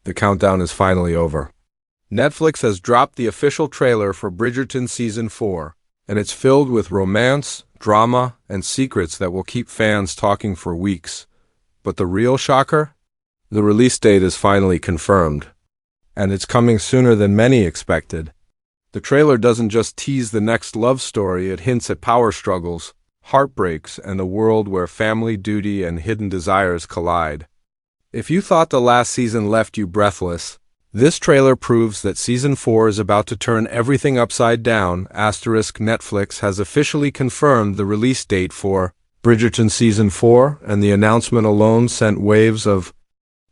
The countdown is finally over. Netflix has dropped the official trailer for Bridgerton Season 4, and it's filled with romance, drama, and secrets that will keep fans talking for weeks. But the real shocker? The release date is finally confirmed, and it's coming sooner than many expected. The trailer doesn't just tease the next love story, it hints at power struggles, heartbreaks, and a world where family duty and hidden desires collide. If you thought the last season left you breathless, this trailer proves that Season 4 is about to turn everything upside down. Netflix has officially confirmed the release date for Bridgerton Season 4, and the announcement alone sent waves of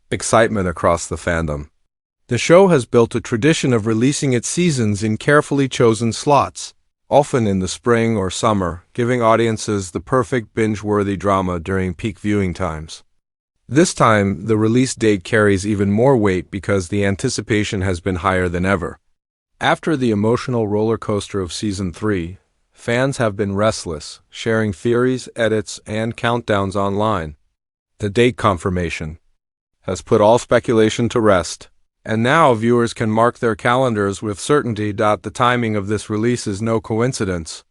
excitement across the fandom. The show has built a tradition of releasing its seasons in carefully chosen slots, often in the spring or summer, giving audiences the perfect binge-worthy drama during peak viewing times. This time, the release date carries even more weight because the anticipation has been higher than ever. After the emotional roller coaster of Season 3, fans have been restless, sharing theories, edits, and countdowns online. The date confirmation has put all speculation to rest, and now viewers can mark their calendars with certainty. The timing of this release is no coincidence.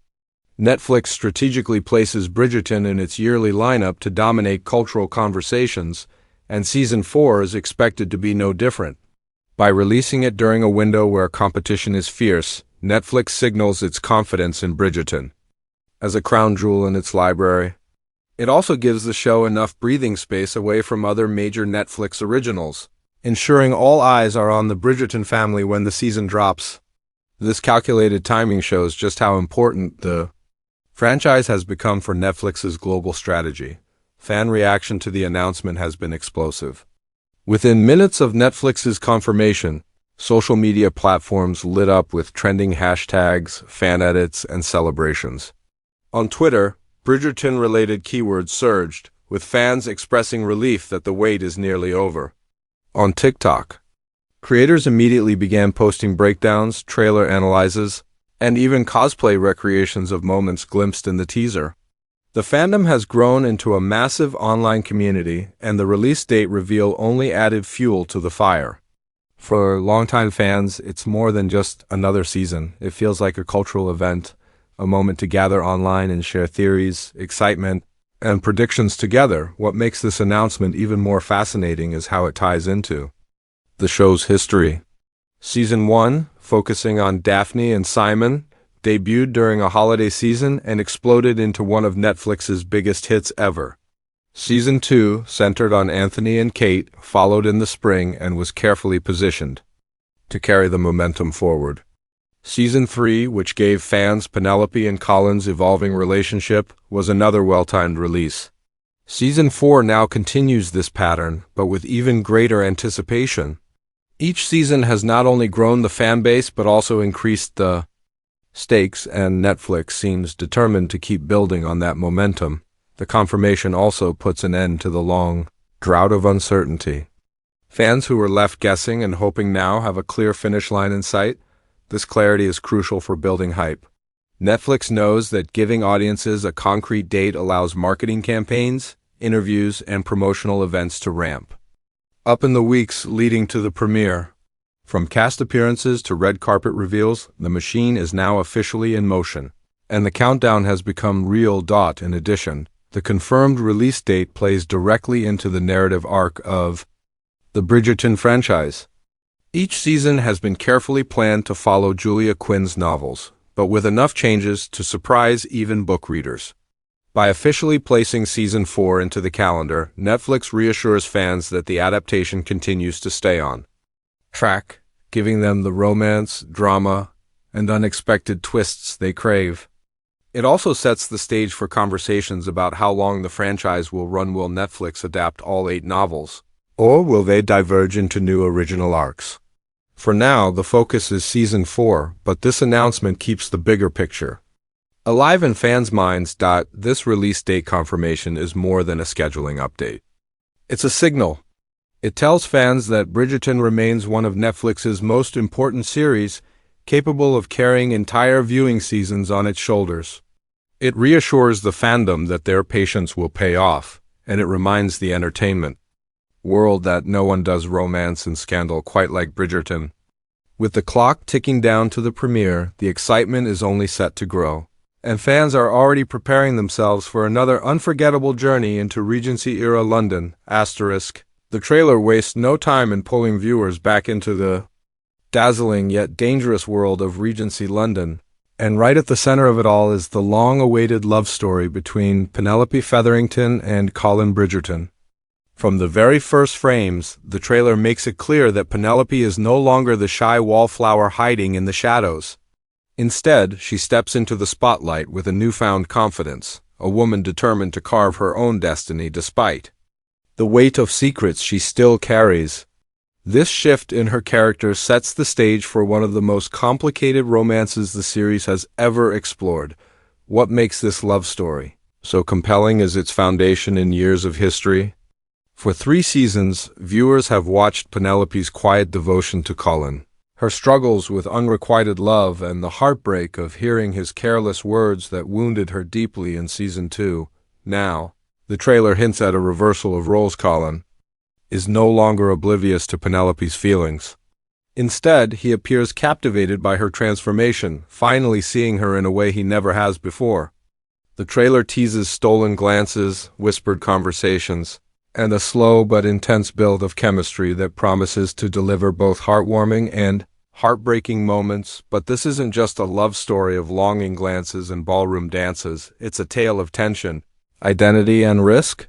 Netflix strategically places Bridgerton in its yearly lineup to dominate cultural conversations, and Season 4 is expected to be no different. By releasing it during a window where competition is fierce, Netflix signals its confidence in Bridgerton as a crown jewel in its library. It also gives the show enough breathing space away from other major Netflix originals, ensuring all eyes are on the Bridgerton family when the season drops. This calculated timing shows just how important the franchise has become for Netflix's global strategy. Fan reaction to the announcement has been explosive. Within minutes of Netflix's confirmation, social media platforms lit up with trending hashtags, fan edits, and celebrations. On Twitter, Bridgerton-related keywords surged, with fans expressing relief that the wait is nearly over. On TikTok, creators immediately began posting breakdowns, trailer analyses, and even cosplay recreations of moments glimpsed in the teaser. The fandom has grown into a massive online community, and the release date reveal only added fuel to the fire. For longtime fans, it's more than just another season. It feels like a cultural event, a moment to gather online and share theories, excitement, and predictions together. What makes this announcement even more fascinating is how it ties into the show's history. Season 1, focusing on Daphne and Simon, debuted during a holiday season and exploded into one of Netflix's biggest hits ever. Season 2, centered on Anthony and Kate, followed in the spring and was carefully positioned to carry the momentum forward. Season 3, which gave fans Penelopey and Colin's evolving relationship, was another well-timed release. Season 4 now continues this pattern, but with even greater anticipation. Each season has not only grown the fan base but also increased the stakes, and Netflix seems determined to keep building on that momentum. The confirmation also puts an end to the long drought of uncertainty. Fans who were left guessing and hoping now have a clear finish line in sight. This clarity is crucial for building hype. Netflix knows that giving audiences a concrete date allows marketing campaigns, interviews, and promotional events to ramp up in the weeks leading to the premiere. From cast appearances to red carpet reveals, the machine is now officially in motion, and the countdown has become real. In addition, the confirmed release date plays directly into the narrative arc of the Bridgerton franchise. Each season has been carefully planned to follow Julia Quinn's novels, but with enough changes to surprise even book readers. By officially placing Season 4 into the calendar, Netflix reassures fans that the adaptation continues to stay on track, giving them the romance, drama, and unexpected twists they crave. It also sets the stage for conversations about how long the franchise will run. Will Netflix adapt all 8 novels, or will they diverge into new original arcs? For now, the focus is Season 4, but this announcement keeps the bigger picture alive in fans' minds. This release date confirmation is more than a scheduling update. It's a signal. It tells fans that Bridgerton remains one of Netflix's most important series, capable of carrying entire viewing seasons on its shoulders. It reassures the fandom that their patience will pay off, and it reminds the entertainment world that no one does romance and scandal quite like Bridgerton. With the clock ticking down to the premiere, the excitement is only set to grow, and fans are already preparing themselves for another unforgettable journey into Regency-era London. The trailer wastes no time in pulling viewers back into the dazzling yet dangerous world of Regency London. And right at the center of it all is the long-awaited love story between Penelopey Featherington and Colin Bridgerton. From the very first frames, the trailer makes it clear that Penelopey is no longer the shy wallflower hiding in the shadows. Instead, she steps into the spotlight with a newfound confidence, a woman determined to carve her own destiny despite the weight of secrets she still carries. This shift in her character sets the stage for one of the most complicated romances the series has ever explored. What makes this love story so compelling is its foundation in years of history. For 3 seasons, viewers have watched Penelopey's quiet devotion to Colin, her struggles with unrequited love, and the heartbreak of hearing his careless words that wounded her deeply in Season 2. Now, the trailer hints at a reversal of roles. Colin is no longer oblivious to Penelopey's feelings. Instead, he appears captivated by her transformation, finally seeing her in a way he never has before. The trailer teases stolen glances, whispered conversations, and a slow but intense build of chemistry that promises to deliver both heartwarming and heartbreaking moments. But this isn't just a love story of longing glances and ballroom dances. It's a tale of tension, identity, and risk.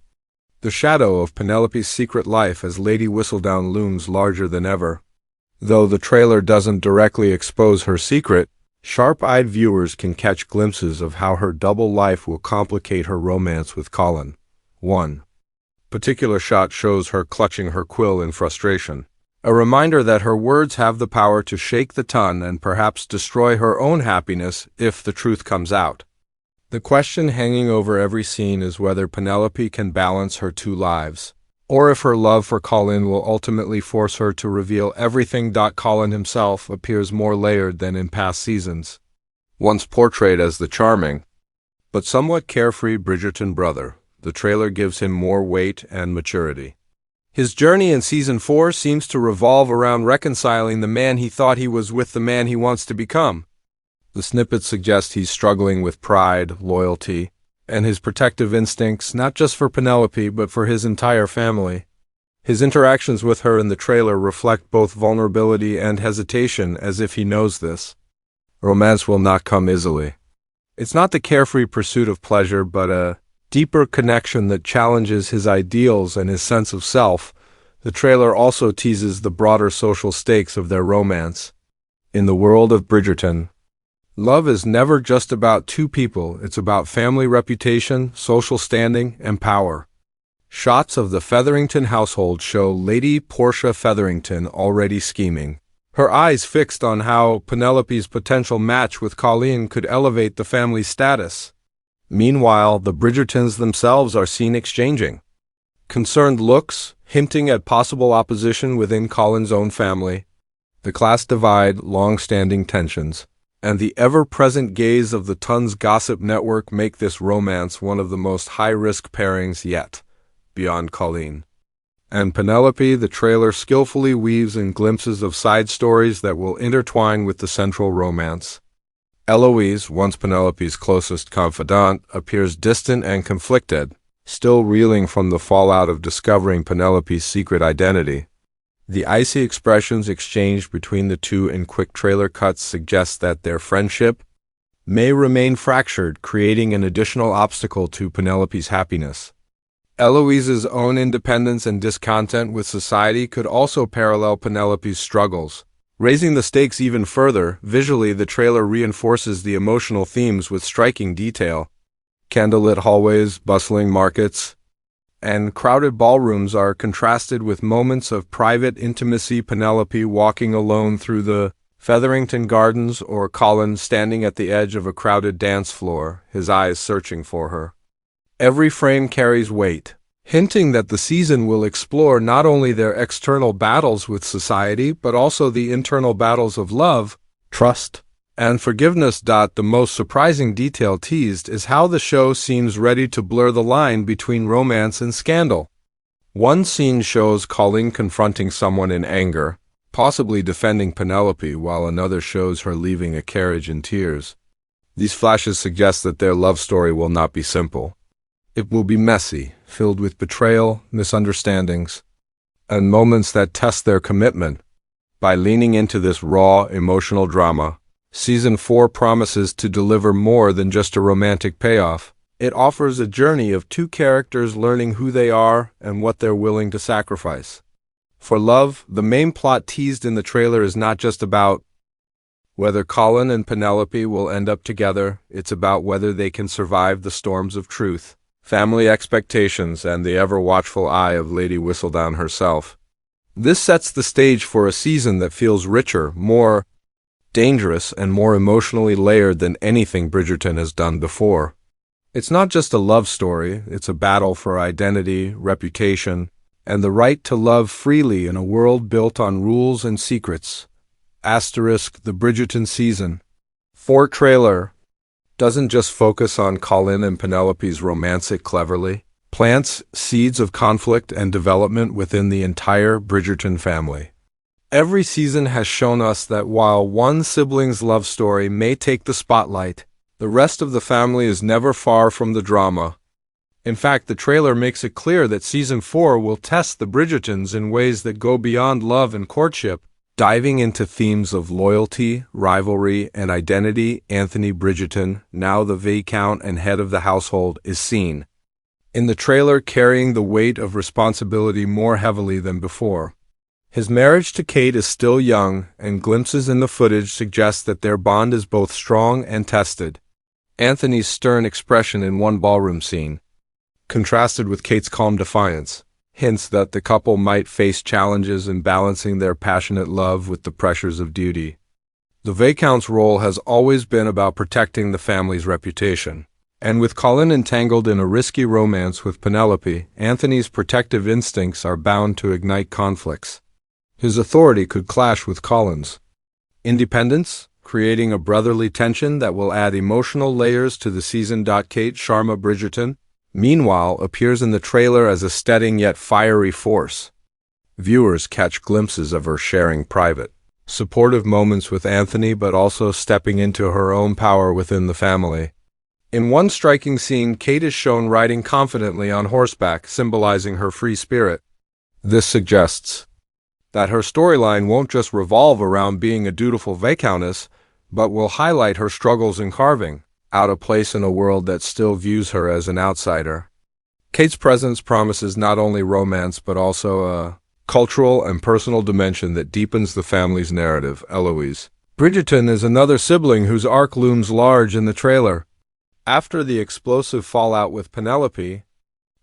The shadow of Penelopey's secret life as Lady Whistledown looms larger than ever. Though the trailer doesn't directly expose her secret, sharp-eyed viewers can catch glimpses of how her double life will complicate her romance with Colin. One particular shot shows her clutching her quill in frustration, a reminder that her words have the power to shake the ton and perhaps destroy her own happiness if the truth comes out. The question hanging over every scene is whether Penelopey can balance her 2 lives, or if her love for Colin will ultimately force her to reveal everything. Colin himself appears more layered than in past seasons. Once portrayed as the charming but somewhat carefree Bridgerton brother, the trailer gives him more weight and maturity. His journey in Season 4 seems to revolve around reconciling the man he thought he was with the man he wants to become. The snippets suggest he's struggling with pride, loyalty, and his protective instincts, not just for Penelopey but for his entire family. His interactions with her in the trailer reflect both vulnerability and hesitation, as if he knows this. Romance will not come easily. It's not the carefree pursuit of pleasure, but a deeper connection that challenges his ideals and his sense of self. The trailer also teases the broader social stakes of their romance. In the world of Bridgerton, love is never just about 2 people. It's about family reputation, social standing, and power. Shots of the Featherington household show Lady Portia Featherington already scheming, her eyes fixed on how Penelopey's potential match with Colin could elevate the family's status. Meanwhile, the Bridgertons themselves are seen exchanging concerned looks, hinting at possible opposition within Colin's own family. The class divide, long-standing tensions, and the ever-present gaze of the Tons gossip network make this romance one of the most high-risk pairings yet. Beyond Colin and Penelopey, the trailer skillfully weaves in glimpses of side stories that will intertwine with the central romance. Eloise, once Penelopey's closest confidant, appears distant and conflicted, still reeling from the fallout of discovering Penelopey's secret identity. The icy expressions exchanged between the two in quick trailer cuts suggest that their friendship may remain fractured, creating an additional obstacle to Penelopey's happiness. Eloise's own independence and discontent with society could also parallel Penelopey's struggles. Raising the stakes even further, visually the trailer reinforces the emotional themes with striking detail. Candlelit hallways, bustling markets, and crowded ballrooms are contrasted with moments of private intimacy, Penelopey walking alone through the Featherington gardens or Colin standing at the edge of a crowded dance floor, his eyes searching for her. Every frame carries weight, hinting that the season will explore not only their external battles with society, but also the internal battles of love, trust, and forgiveness. The most surprising detail teased is how the show seems ready to blur the line between romance and scandal. One scene shows Colin confronting someone in anger, possibly defending Penelope, while another shows her leaving a carriage in tears. These flashes suggest that their love story will not be simple. It will be messy, filled with betrayal, misunderstandings, and moments that test their commitment. By leaning into this raw, emotional drama, Season 4 promises to deliver more than just a romantic payoff. It offers a journey of two characters learning who they are and what they're willing to sacrifice. For love, the main plot teased in the trailer is not just about whether Colin and Penelope will end up together, it's about whether they can survive the storms of truth, family expectations, and the ever-watchful eye of Lady Whistledown herself. This sets the stage for a season that feels richer, more dangerous, and more emotionally layered than anything Bridgerton has done before. It's not just a love story, it's a battle for identity, reputation, and the right to love freely in a world built on rules and secrets. Asterisk, the Bridgerton Season 4 trailer doesn't just focus on Colin and Penelope's romance. It cleverly plants seeds of conflict and development within the entire Bridgerton family. Every season has shown us that while one sibling's love story may take the spotlight, the rest of the family is never far from the drama. In fact, the trailer makes it clear that Season 4 will test the Bridgertons in ways that go beyond love and courtship, diving into themes of loyalty, rivalry, and identity. Anthony Bridgerton, now the Viscount and head of the household, is seen in the trailer carrying the weight of responsibility more heavily than before. His marriage to Kate is still young, and glimpses in the footage suggest that their bond is both strong and tested. Anthony's stern expression in one ballroom scene, contrasted with Kate's calm defiance, hints that the couple might face challenges in balancing their passionate love with the pressures of duty. The Viscount's role has always been about protecting the family's reputation, and with Colin entangled in a risky romance with Penelope, Anthony's protective instincts are bound to ignite conflicts. His authority could clash with Colin's independence, creating a brotherly tension that will add emotional layers to the season. Kate Sharma Bridgerton, meanwhile, appears in the trailer as a steadying yet fiery force. Viewers catch glimpses of her sharing private, supportive moments with Anthony, but also stepping into her own power within the family. In one striking scene, Kate is shown riding confidently on horseback, symbolizing her free spirit. This suggests that her storyline won't just revolve around being a dutiful Viscountess, but will highlight her struggles in carving out a place in a world that still views her as an outsider. Kate's presence promises not only romance but also a cultural and personal dimension that deepens the family's narrative. Eloise Bridgerton is another sibling whose arc looms large in the trailer. After the explosive fallout with Penelope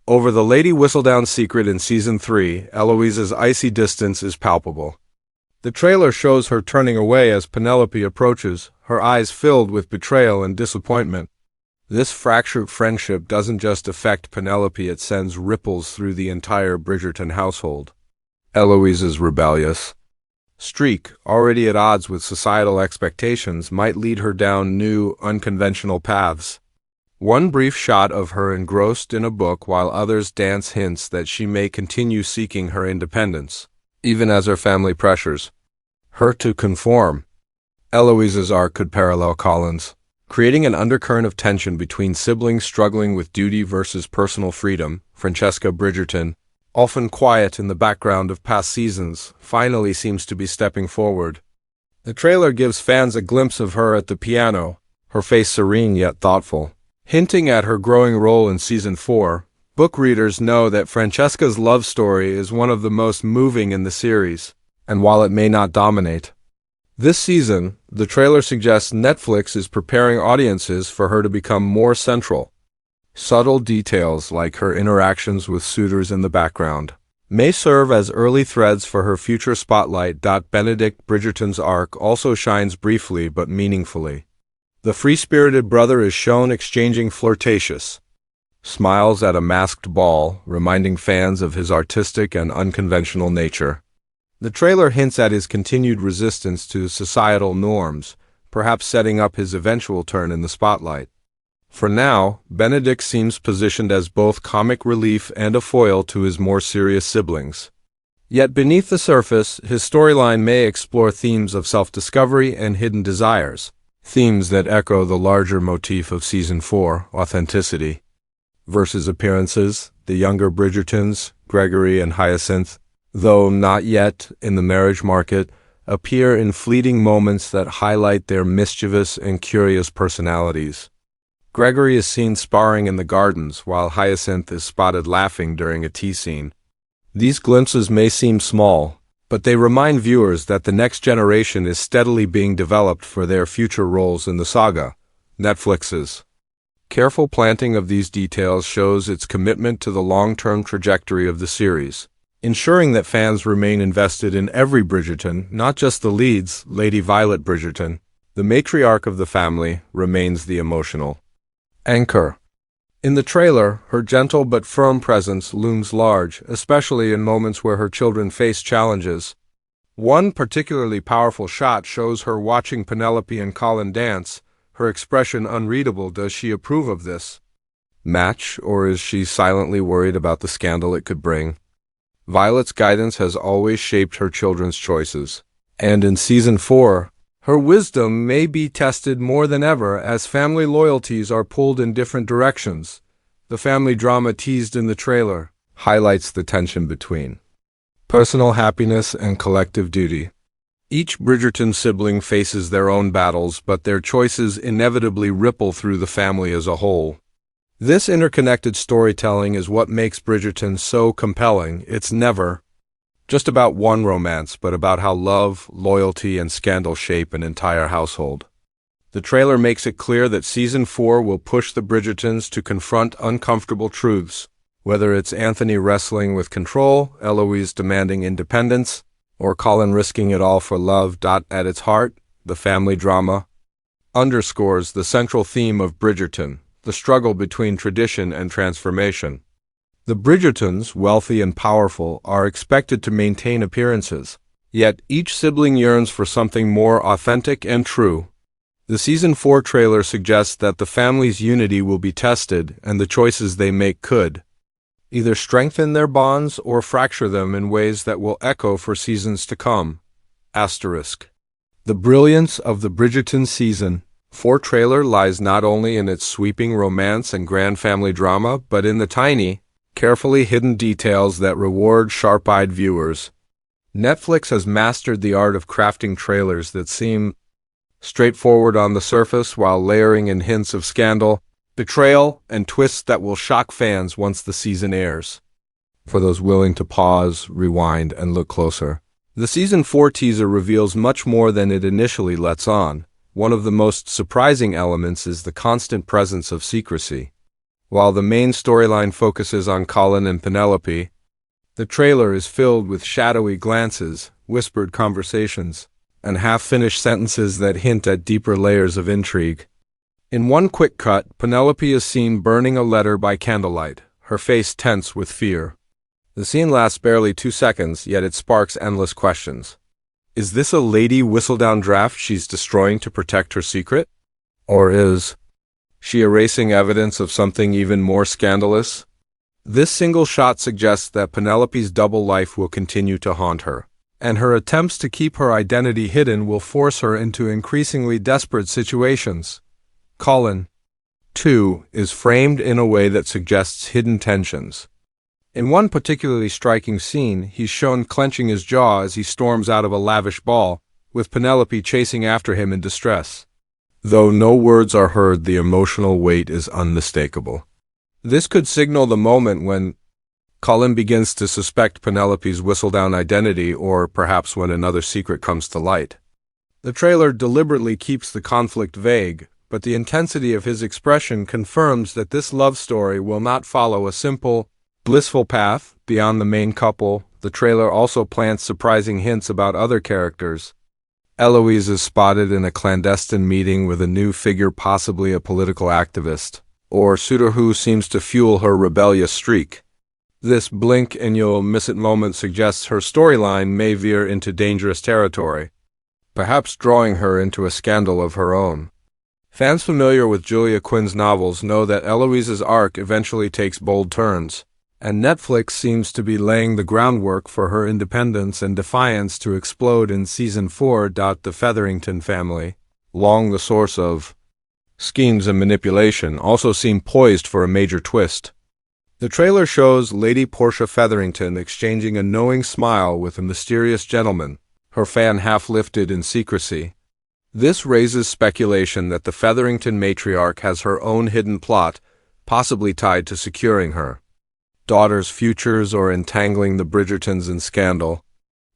over the Lady Whistledown secret in Season 3, Eloise's icy distance is palpable. The trailer shows her turning away as Penelope approaches, her eyes filled with betrayal and disappointment. This fractured friendship doesn't just affect Penelope, it sends ripples through the entire Bridgerton household. Eloise's rebellious streak, already at odds with societal expectations, might lead her down new, unconventional paths. One brief shot of her engrossed in a book while others dance hints that she may continue seeking her independence, even as her family pressures her to conform. Eloise's arc could parallel Colin's, creating an undercurrent of tension between siblings struggling with duty versus personal freedom. Francesca Bridgerton, often quiet in the background of past seasons, finally seems to be stepping forward. The trailer gives fans a glimpse of her at the piano, her face serene yet thoughtful, hinting at her growing role in Season 4. Book readers know that Francesca's love story is one of the most moving in the series, and while it may not dominate this season, the trailer suggests Netflix is preparing audiences for her to become more central. Subtle details like her interactions with suitors in the background may serve as early threads for her future spotlight. Benedict Bridgerton's arc also shines briefly but meaningfully. The free-spirited brother is shown exchanging flirtatious smiles at a masked ball, reminding fans of his artistic and unconventional nature. The trailer hints at his continued resistance to societal norms, perhaps setting up his eventual turn in the spotlight. For now, Benedict seems positioned as both comic relief and a foil to his more serious siblings. Yet beneath the surface, his storyline may explore themes of self-discovery and hidden desires, themes that echo the larger motif of Season 4, authenticity. Versus appearances, the younger Bridgertons, Gregory and Hyacinth, though not yet in the marriage market, appear in fleeting moments that highlight their mischievous and curious personalities. Gregory is seen sparring in the gardens, while Hyacinth is spotted laughing during a tea scene. These glimpses may seem small, but they remind viewers that the next generation is steadily being developed for their future roles in the saga. Netflix's careful planting of these details shows its commitment to the long-term trajectory of the series, ensuring that fans remain invested in every Bridgerton, not just the leads. Lady Violet Bridgerton, the matriarch of the family, remains the emotional anchor. In the trailer, her gentle but firm presence looms large, especially in moments where her children face challenges. One particularly powerful shot shows her watching Penelope and Colin dance, her expression unreadable. Does she approve of this match, or is she silently worried about the scandal it could bring? Violet's guidance has always shaped her children's choices, and in Season 4, her wisdom may be tested more than ever as family loyalties are pulled in different directions. The family drama teased in the trailer highlights the tension between personal happiness and collective duty. Each Bridgerton sibling faces their own battles, but their choices inevitably ripple through the family as a whole. This interconnected storytelling is what makes Bridgerton so compelling. It's never just about one romance, but about how love, loyalty, and scandal shape an entire household. The trailer makes it clear that Season 4 will push the Bridgertons to confront uncomfortable truths, whether it's Anthony wrestling with control, Eloise demanding independence, or Colin risking it all for love. At its heart, the family drama underscores the central theme of Bridgerton, the struggle between tradition and transformation. The Bridgertons, wealthy and powerful, are expected to maintain appearances, yet each sibling yearns for something more authentic and true. The Season 4 trailer suggests that the family's unity will be tested, and the choices they make could either strengthen their bonds or fracture them in ways that will echo for seasons to come. Asterisk. The brilliance of the Bridgerton Season 4 trailer lies not only in its sweeping romance and grand family drama, but in the tiny, carefully hidden details that reward sharp-eyed viewers. Netflix has mastered the art of crafting trailers that seem straightforward on the surface while layering in hints of scandal, betrayal, and twists that will shock fans once the season airs. For those willing to pause, rewind, and look closer, the Season 4 teaser reveals much more than it initially lets on. One of the most surprising elements is the constant presence of secrecy. While the main storyline focuses on Colin and Penelope, the trailer is filled with shadowy glances, whispered conversations, and half-finished sentences that hint at deeper layers of intrigue. In one quick cut, Penelope is seen burning a letter by candlelight, her face tense with fear. The scene lasts barely 2 seconds, yet it sparks endless questions. Is this a Lady Whistledown draft she's destroying to protect her secret? Or is she erasing evidence of something even more scandalous? This single shot suggests that Penelope's double life will continue to haunt her, and her attempts to keep her identity hidden will force her into increasingly desperate situations. Colin, too, is framed in a way that suggests hidden tensions. In one particularly striking scene, he's shown clenching his jaw as he storms out of a lavish ball, with Penelope chasing after him in distress. Though no words are heard, the emotional weight is unmistakable. This could signal the moment when Colin begins to suspect Penelope's Whistledown identity, or perhaps when another secret comes to light. The trailer deliberately keeps the conflict vague, but the intensity of his expression confirms that this love story will not follow a simple, blissful path beyond the main couple. The trailer also plants surprising hints about other characters. Eloise is spotted in a clandestine meeting with a new figure, possibly a political activist, or suitor who seems to fuel her rebellious streak. This blink and you'll miss it moment suggests her storyline may veer into dangerous territory, perhaps drawing her into a scandal of her own. Fans familiar with Julia Quinn's novels know that Eloise's arc eventually takes bold turns, and Netflix seems to be laying the groundwork for her independence and defiance to explode in Season 4. The Featherington family, long the source of schemes and manipulation, also seem poised for a major twist. The trailer shows Lady Portia Featherington exchanging a knowing smile with a mysterious gentleman, her fan half lifted in secrecy. This raises speculation that the Featherington matriarch has her own hidden plot, possibly tied to securing her daughter's futures or entangling the Bridgertons in scandal.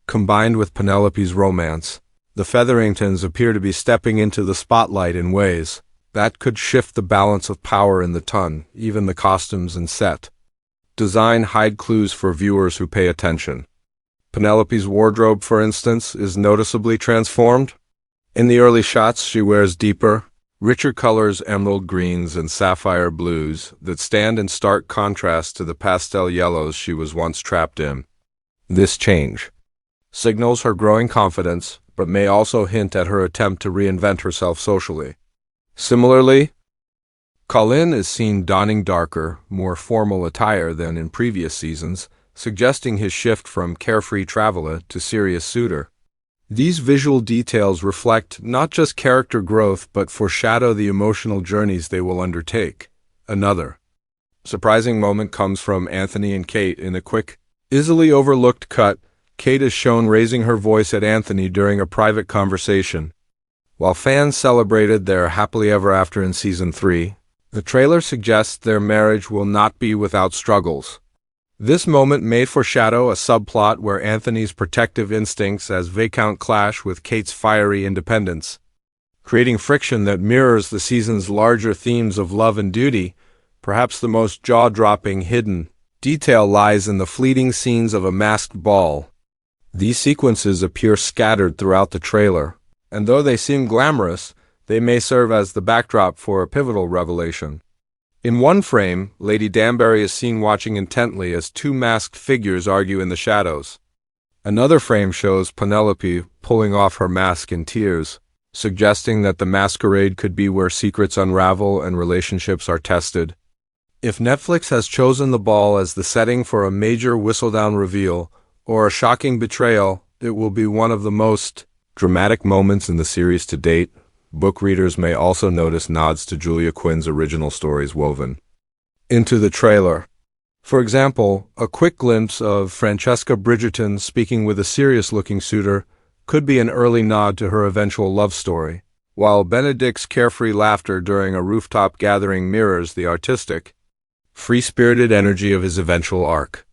Combined with Penelope's romance, the Featheringtons appear to be stepping into the spotlight in ways that could shift the balance of power in the ton. Even the costumes and set design hide clues for viewers who pay attention. Penelope's wardrobe, for instance, is noticeably transformed. In the early shots, she wears deeper, richer colors, emerald greens and sapphire blues, that stand in stark contrast to the pastel yellows she was once trapped in. This change signals her growing confidence, but may also hint at her attempt to reinvent herself socially. Similarly, Colin is seen donning darker, more formal attire than in previous seasons, suggesting his shift from carefree traveler to serious suitor. These visual details reflect not just character growth but foreshadow the emotional journeys they will undertake. Another surprising moment comes from Anthony and Kate. In a quick, easily overlooked cut, Kate is shown raising her voice at Anthony during a private conversation. While fans celebrated their happily ever after in Season 3, the trailer suggests their marriage will not be without struggles. This moment may foreshadow a subplot where Anthony's protective instincts as Viscount clash with Kate's fiery independence, creating friction that mirrors the season's larger themes of love and duty. Perhaps the most jaw-dropping hidden detail lies in the fleeting scenes of a masked ball. These sequences appear scattered throughout the trailer, and though they seem glamorous, they may serve as the backdrop for a pivotal revelation. In one frame, Lady Danbury is seen watching intently as two masked figures argue in the shadows. Another frame shows Penelope pulling off her mask in tears, suggesting that the masquerade could be where secrets unravel and relationships are tested. If Netflix has chosen the ball as the setting for a major Whistledown reveal or a shocking betrayal, it will be one of the most dramatic moments in the series to date. Book readers may also notice nods to Julia Quinn's original stories woven into the trailer. For example, a quick glimpse of Francesca Bridgerton speaking with a serious-looking suitor could be an early nod to her eventual love story, while Benedict's carefree laughter during a rooftop gathering mirrors the artistic, free-spirited energy of his eventual arc.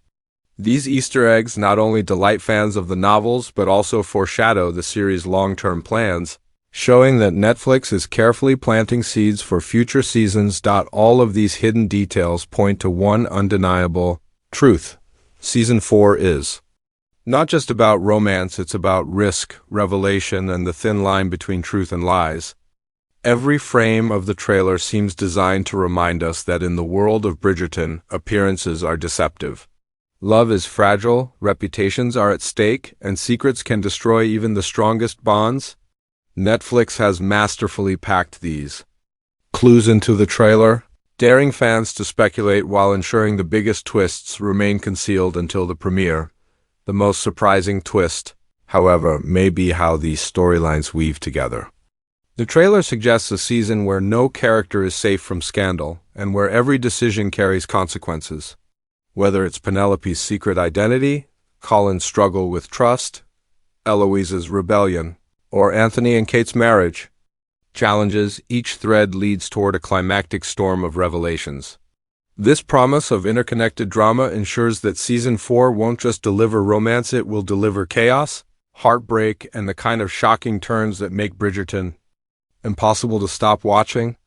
These Easter eggs not only delight fans of the novels but also foreshadow the series' long-term plans, showing that Netflix is carefully planting seeds for future seasons. All of these hidden details point to one undeniable truth. Season 4 is not just about romance, it's about risk, revelation, and the thin line between truth and lies. Every frame of the trailer seems designed to remind us that in the world of Bridgerton, appearances are deceptive. Love is fragile, reputations are at stake, and secrets can destroy even the strongest bonds. Netflix has masterfully packed these clues into the trailer, daring fans to speculate while ensuring the biggest twists remain concealed until the premiere. The most surprising twist, however, may be how these storylines weave together. The trailer suggests a season where no character is safe from scandal, and where every decision carries consequences. Whether it's Penelope's secret identity, Colin's struggle with trust, Eloise's rebellion, or Anthony and Kate's marriage challenges, each thread leads toward a climactic storm of revelations. This promise of interconnected drama ensures that Season 4 won't just deliver romance, it will deliver chaos, heartbreak, and the kind of shocking turns that make Bridgerton impossible to stop watching.